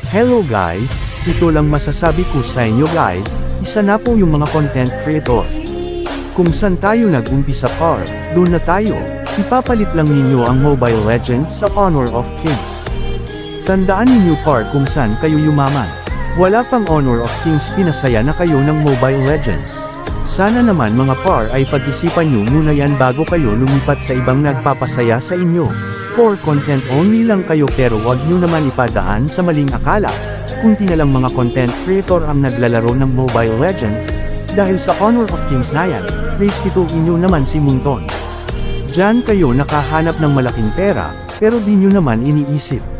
Hello guys, ito lang masasabi ko sa inyo guys, isa na po yung mga content creator. Kung saan tayo nag-umpisa par, doon na tayo, ipapalit lang ninyo ang Mobile Legends sa Honor of Kings. Tandaan ninyo par kung saan kayo yumaman. Wala pang Honor of Kings pinasaya na kayo ng Mobile Legends. Sana naman mga par ay pag-isipan nyo muna yan bago kayo lumipat sa ibang nagpapasaya sa inyo. For content only lang kayo pero wag nyo naman ipadaan sa maling akala. Kunti na lang mga content creator ang naglalaro ng Mobile Legends. Dahil sa Honor of Kings na yan, race ito inyo naman si Munton. Diyan kayo nakahanap ng malaking pera, pero di nyo naman iniisip.